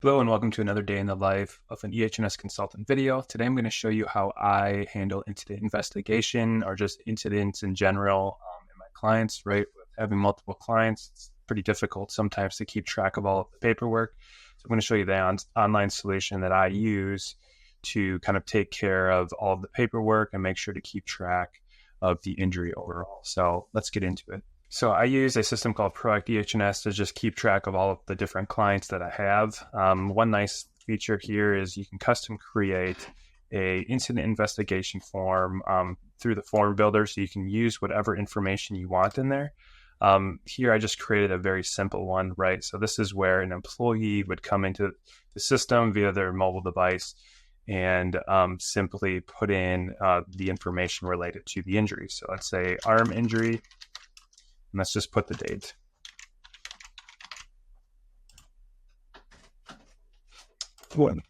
Hello and welcome to another day in the life of an EHS consultant video. Today I'm going to show you how I handle incident investigation or just incidents in general in my clients, right? With having multiple clients, it's pretty difficult sometimes to keep track of all of the paperwork. So I'm going to show you the online solution that I use to kind of take care of all of the paperwork and make sure to keep track of the injury overall. So let's get into it. So I use a system called Proact EHS to just keep track of all of the different clients that I have. One nice feature here is you can custom create a incident investigation form through the form builder, so you can use whatever information you want in there. Here I just created a very simple one, right? So this is where an employee would come into the system via their mobile device and simply put in the information related to the injury. So let's say arm injury. And let's just put the date. One.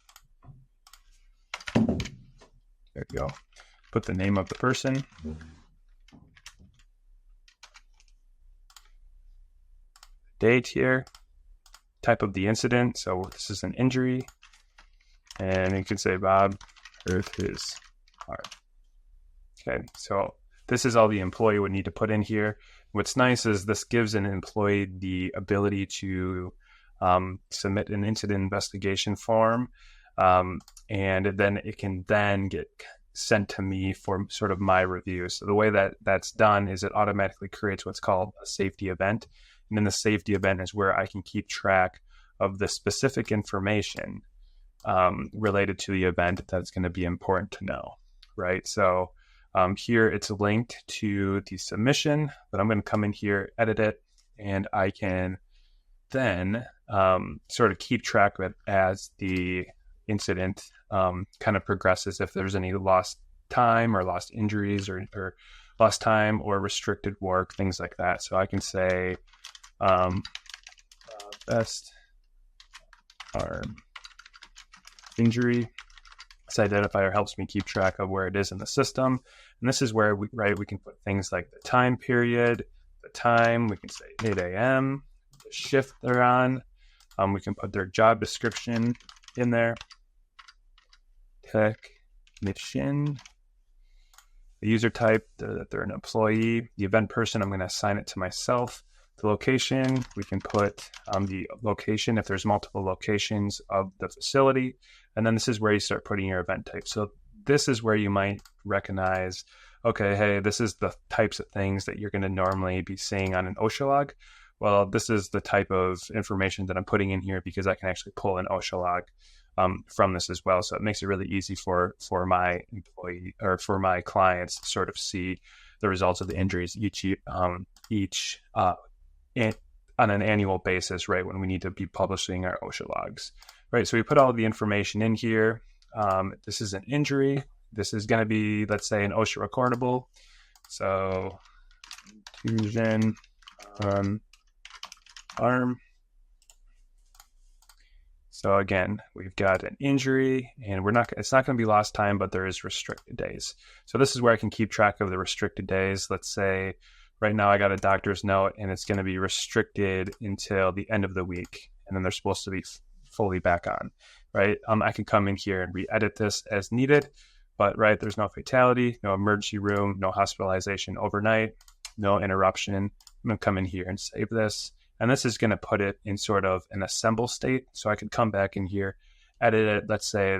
There you go. Put the name of the person. Date here. Type of the incident. So this is an injury. And you can say Bob hurt his arm. Okay, so this is all the employee would need to put in here. What's nice is this gives an employee the ability to submit an incident investigation form, and then it can then get sent to me for sort of my review. So the way that that's done is it automatically creates what's called a safety event. And then the safety event is where I can keep track of the specific information related to the event that's going to be important to know, right? So here it's linked to the submission, but I'm going to come in here, edit it, and I can then sort of keep track of it as the incident kind of progresses. If there's any lost time or lost injuries or lost time or restricted work, things like that. So I can say best arm injury. This identifier helps me keep track of where it is in the system. And this is where we can put things like the time period, the time, we can say 8 a.m., the shift they're on. We can put their job description in there. Technician. The user type, that they're an employee. The event person, I'm going to assign it to myself. The location, we can put the location if there's multiple locations of the facility. And then this is where you start putting your event type. So this is where you might recognize, okay, hey, this is the types of things that you're going to normally be seeing on an OSHA log. Well, this is the type of information that I'm putting in here because I can actually pull an OSHA log from this as well. So it makes it really easy for my employee or for my clients to sort of see the results of the injuries on an annual basis, right, when we need to be publishing our OSHA logs. Right, so we put all of the information in here. This is an injury. This is going to be, let's say, an OSHA recordable. So, contusion on arm. So again, we've got an injury, and it's not going to be lost time, but there is restricted days. So this is where I can keep track of the restricted days. Let's say right now I got a doctor's note, and it's going to be restricted until the end of the week, and then they're supposed to be fully back on, right? I can come in here and re-edit this as needed, but right, there's no fatality, no emergency room, no hospitalization overnight, no interruption. I'm going to come in here and save this, and this is going to put it in sort of an assemble state. So I could come back in here, edit it. Let's say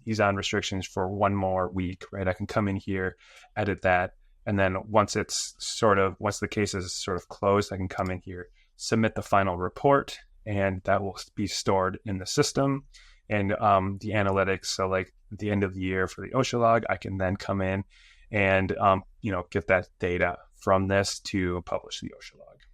he's on restrictions for one more week, right? I can come in here, edit that, and then once the case is sort of closed, I can come in here, submit the final report, and that will be stored in the system. And the analytics, so like at the end of the year for the OSHA log, I can then come in and get that data from this to publish the OSHA log.